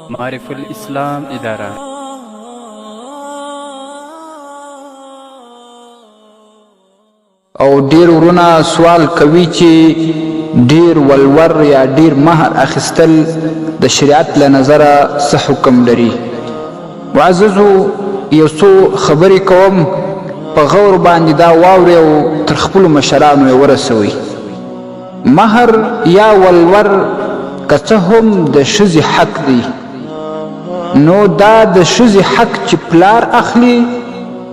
معارف الاسلام اداره. او ډیر ورونه سوال کوي چې ډیر ولور یا ډیر مہر اخیستل د شریعت له نظره څه حکم لري. معززو یو څو خبرې کوم، په غور باندې دا واورئ او تر خپلو مشرانو یې ورسوئ. مہر یا ولور که څه هم د ښځې حق دی، نو دا د ښځې حق چې پلار اخلي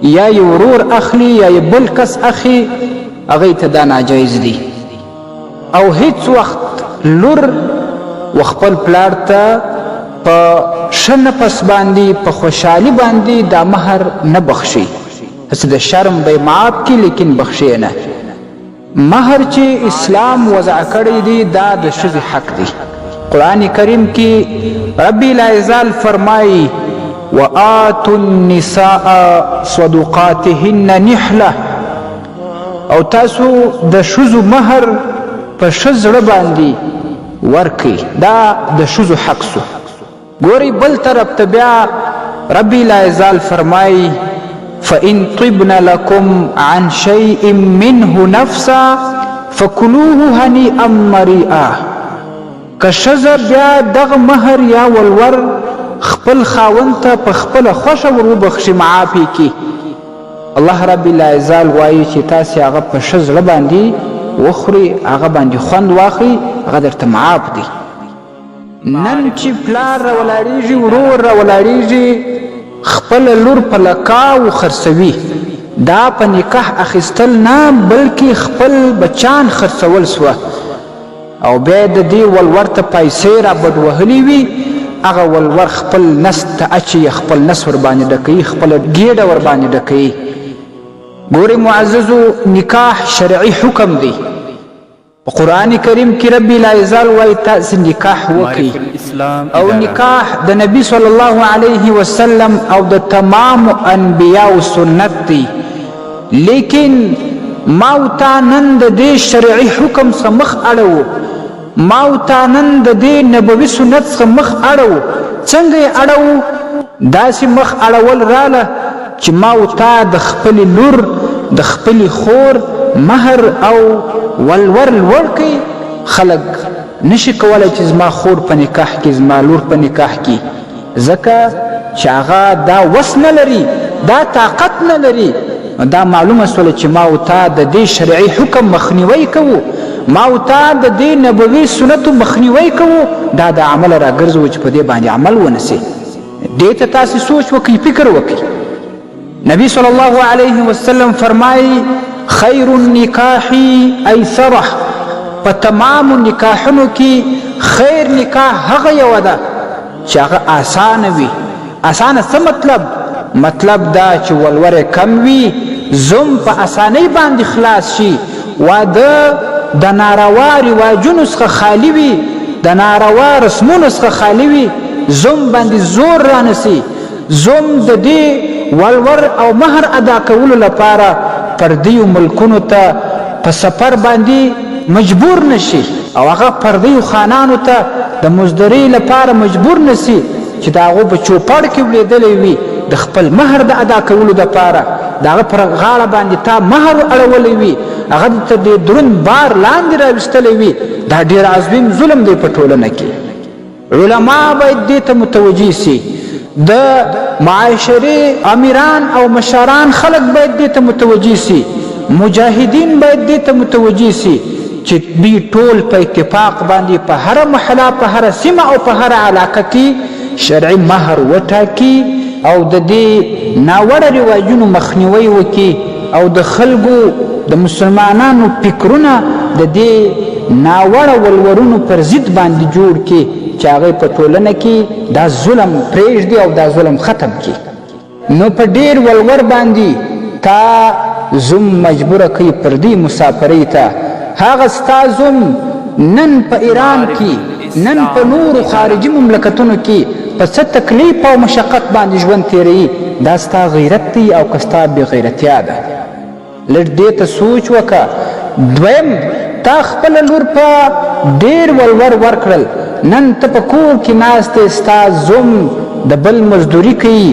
یا یې ورور اخلي یا یې بل کس اخلي، هغوی ته دا ناجایز دی. او هیڅ وخت لور و خپل پلار ته په ښه نفس باندې په خوشحالي باندې دا مهر نه بخشي. هسې د شرم به یې معاف کړي لیکن بخشي نه. مهر چې اسلام وضع کړی دی دا د ښځې حق دی. قرآن کریم کې ربی العزال فرمایي وآتوا النساء صدقاتهن نحله، او تاسو د ښځو مهر په ښه زړه باندې ورکئ، دا د ښځو حق سو. ګورئ بل طرف ته بیا ربی العزال فرمایي فإن طبن لكم عن شيء منه نفسا فكلوه هنيئا مريئا. که ښځه بیا دغه مهر یا ولور خپل خاوند ته په خپله خوښه ور وبخښي، معاف یې کړي، الله رب العزال وایي چې تاسې هغه په ښه زړه باندې وخوري، هغه باندې خوند واخلي، هغه درته معاف دی. نن چې پلار راولاړېږي، ورور راولاړېږي، خپله لور په لکاو خرڅوي، دا په نکاح اخیستل نه بلکې خپل بچان خرڅول سوه. او بیا د دې ولور ته پیسې را بډ وهلي وي، هغه ولور خپل نس ته اچي، خپل نس ورباندې ډکوي، خپله ګېډه ورباندې ډکوي. ګورې معززو، نکاح شرعي حکم دی. په قرآن کریم کې ربی العزال وایي تاسې نکاح وکړئ، او نکاح د نبي صلی الله علیه وسلم او د تمامو انبیاو سنت دی. لیکن ما او تا نن د دې شرعي حکم څخه مخ اړوو، ما او تا نن د دې نبوي سنت څخه مخ اړوو. څنګه یې اړوو؟ داسې مخ اړول راله چې ما او تا د خپلې لور د خپلې خور مهر او ولور لوړ کړي. خلک نشي کولی چې زما خور په نکاح کې، زما لور په نکاح کې، ځکه چې هغه دا وس نه لري، دا طاقت نه لري. دا معلومه سوله چې ما او تا د دې شرعي حکم مخنیوی کوو، ما او تا د دې نبوي سنتو مخنیوی کوو. دا د عمل راګرځو چې په دې باندې عمل ونسي. دې ته تاسې سوچ وکړئ، فکر وکړئ. نبی صلی الله علیه وسلم فرمایي خیر النکاح ایسره، په تمامو نکاحونو کې خیر نکاح هغه یوه ده چې هغه آسانه وي. آسانه څه مطلب؟ مطلب دا چې ولور کم وي، زوم په اسانۍ باندې خلاص شي، واده د ناروا رواجونو څخه خالی وي، د ناروا رسمونو څخه خالی وي، زوم باندې زور رانسي، زوم د دې ولور او مهر ادا کولو لپاره پردیو ملکونو ته په سفر باندې مجبور نشي، او هغه پردیو خانانو ته د مزدورۍ لپاره مجبور نشي چې د هغو په چوپړ کې ولیدلی وي د خپل مهر د ادا کولو دپاره، د هغه پر غاړه باندې تا مهر اړولی وي، هغه ته د دروند بار لاندې راویستلی وي. دا ډېر عظیم ظلم دی په ټولنه کې. علما باید دې ته متوجه سي، د معاشرې امیران او مشران خلک باید دې ته متوجه سي، مجاهدین باید دې ته متوجه سي چې دوی ټول په اتفاق باندې په هره محله، په هره سیمه او په هره علاقه کې شرعي مهر وټاکي، او د دې ناوړه رواجونو مخنیوی وکړي، او د خلکو د مسلمانانو فکرونه د دې ناوړه ولورونو پر ضد باندې جوړ کړي چې هغوی په ټولنه کې دا ظلم پرېږدي او دا ظلم ختم کړي. نو په ډېر ولور باندې تا زوم مجبوره کوي پردي مسافرۍ ته. هغه ستا زوم نن په ایران کې، نن په نورو خارجي مملکتونو کې په څه تکلیف او مشقت باندې ژوند تیروي. دا ستا غیرت دی او که ستا بې غیرتیا ده. لږ دې ته سوچ وکړه. دویم، تا خپله لور په ډېر ولور ورکړل، نن ته په کور کې ناست دی، ستا زوم د بل مزدوري کوي،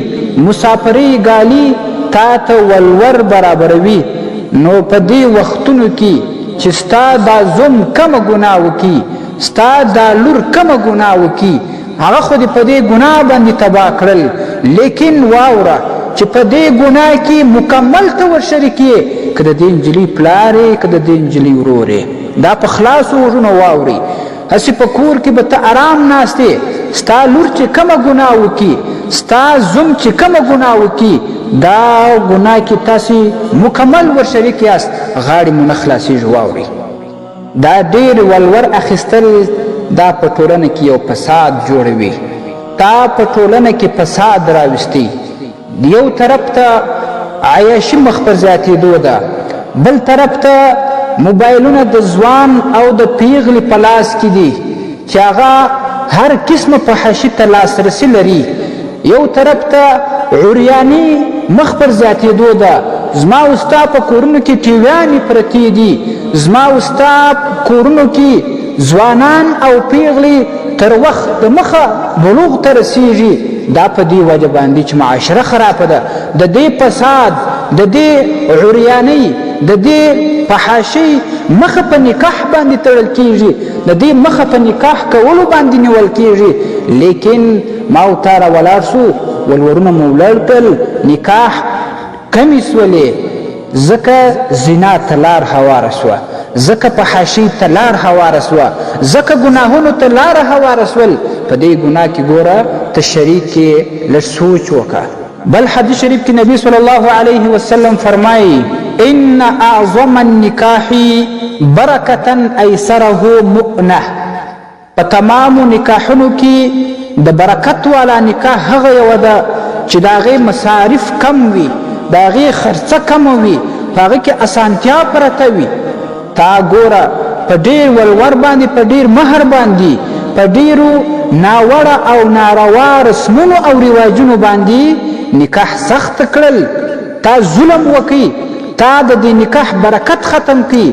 مسافرۍ ګالي تا ته ولور برابروي. نو په دې وختونو کې چې ستا دا زوم کمه ګناه وکړي، ستا دا لور کمه ګناه وکړي، هغه خو دې په دې ګناه باندې تباه کړل. لیکن واوره چې په دې ګناه کې مکمل ته ورشریک یې، که د دې نجلۍ پلار یې، که د دې نجلۍ ورور یې، دا په خلاصو غوږونو واورئ. هسې په کور کې به ته ارام ناست یې، ستا لور چې کومه ګناه وکړي، ستا زوم چې کومه ګناه وکړي، دا ګناه کې تاسې مکمل ورشریک یاست، غاړې مو نه خلاصېږي. واورئ، دا ډېر ولور اخیستل دا په ټولنه کې یو فساد جوړوي. تا په ټولنه کې فساد راوستی. یو طرف ته عیاشي مخ پر زیاتېدو ده، بل طرف ته موبایلونه د ځوان او د پیغلې په لاس کې دي چې هغه هر قسمه فحاشي ته لاسرسي لري. یو طرف ته عریاني مخ پر زیاتېدو ده. زما او ستا په کورونو کې ټیویانې پرتې دي، زما او ستا کورونو کې ځوانان او پیغلې تر وخت د مخه بلوغ ته رسیږي. دا په دې وجه باندې چې معاشره خرابه ده، د دې فساد، د دې عریانۍ، د دې فحاشۍ مخه په نکاح باندې تړل کیږي، د دې مخه په نکاح کولو باندې نیول کیږي. لیکن ما او تا راولاړ سو، ولورونه مو ولاړ کړل، نکاح کمې سولې، ځکه زنا ته لار هواره سوه، ځکه فحاشۍ ته لار هواره سوه، ځکه ګناهونو ته لار هواره سول. په دې ګناه کې ګوره ته شریک کې لږ سوچ وکړه. بل حدیث شریف کې نبی صلی الله علیه وسلم فرمایي ان اعظم النکاح برکتا ایسره مؤنه. په تمامو نکاحونو کې د برکت والا نکاح هغه یوه ده چې د هغې مصارف کم وي، د هغې خرڅه کمه وي، په هغه کې اسانتیا پرته وي. تا ګوره په ډېر ولور باندې، په ډېر مهر باندې، په ډېرو ناوړه او ناروا رسمونو او رواجونو باندې نکاح سخت کړل. تا ظلم وکړي، تا د دې نکاح برکت ختم کړي،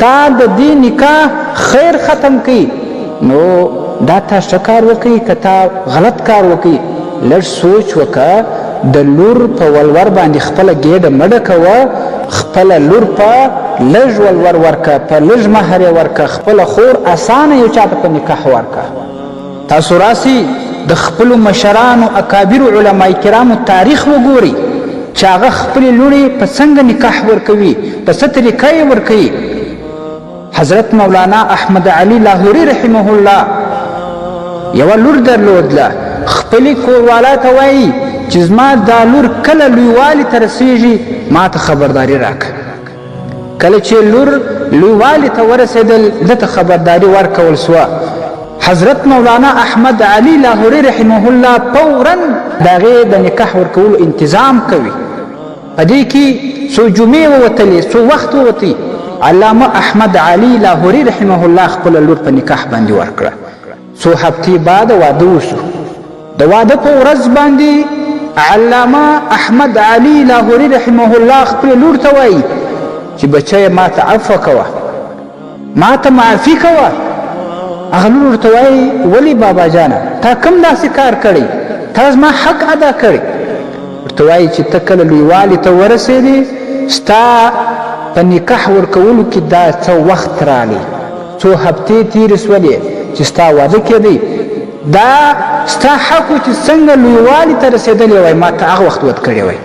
تا د دې نکاح خیر ختم کړي. نو دا تا ښه کار وکړي که تا غلط کار وکړي، لږ سوچ وکړه. د لور په ولور باندې خپله ګېډه مډه کوه، خپله لور په لږ ولور ورکه، په لږ مهر یې ورکه، خپله خور اسانه یو چاته په نکاح ورکه. تاسو راسي د خپلو مشرانو اکابرو علما کرامو تاریخ وګورئ چې هغه خپلې لورې په څنګه نکاح ورکوي، په څه طریقه یې ورکوي. حضرت مولانا احمد علي لاهوري رحمه الله یوه لور درلودله. خپلې کوروالا ته وایي چې زما دا لور کله لویوالي ته رسېږي ما ته خبرداری راکړه. کله چې لور لویوالي ته ورسېدل ده ته خبرداری ورکول سوه. حضرت مولانا احمد علي لاهوري رحمه الله فورا د هغې د نکاح ورکولو انتظام کوي. په دې کې څو جمعې ووتلې، څو وخت ووتی، علامه احمد علي لاهوري رحمه الله خپله لور په نکاح باندې ورکړه. څو هفتې بعد واده وشو. د واده په ورځ باندې علامه احمد علي لاهوري رحمه الله خپلې لور ته وایي چې بچیه ما ته عفوه کوه، ما ته معافي کوه. هغه لور ورته وایي ولې بابا جانه تا کوم داسې کار کړی، تا زما حق ادا کړی. ورته وایي چې ته کله لویوالي ته ورسېدې، ستا په نکاح ورکولو کې دا څه وخت رالی، څو هفتې تېرې سولې چې ستا واده کېدی، دا ستا حق و چې څنګه لویوالي ته رسېدلی وای، ما ته هغه وخت ود کړی وای.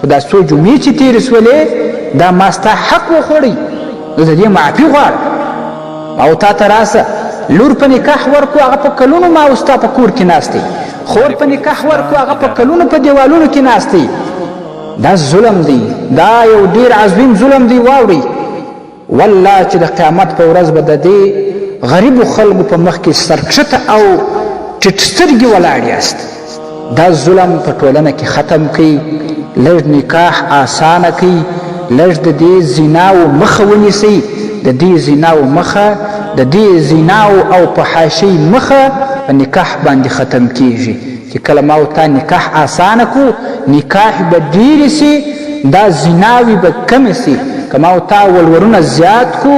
خو دا څو جمعې چې تېرې سولې دا ما ستا حق وخوړی، نو د دې معافي غواړم. او تا ته راسه لور په نکاح ورکو، هغه په کلونو ما او ستا په کور کې ناست دی. خور په نکاح ورکو، هغه په کلونو په دیوالونو کې ناست دی. دا ظلم دی، دا یو ډېر عظیم ظلم دی. واورئ، والله چې د قیامت په ورځ به د دې غریبو خلکو په مخ کې سرکښته او ټیټ سترګې ولاړ یاست. دا ظلم په ټولنه کې ختم کړئ، لږ نکاح آسانه کړئ، لږ د دې زناو مخه ونیسئ. د دې زناو مخه، د دې زناو او فحاشۍ مخه په نکاح باندې ختم کیږي. چې کله ما او تا نکاح آسانه کو، نکاح به ډېرې سي، دا زناوې به کمې سي. که ما او تا ولورونه زیات کو،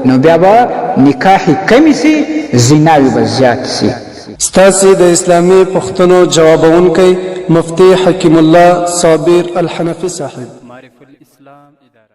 نو بیا به نکاح کمی سي زناوې به زیات سي. ستاسې د اسلامي پوښتنو جوابونکی مفتی حکیم الله صابر الحنفي صاحب. معرف الاسلام اداره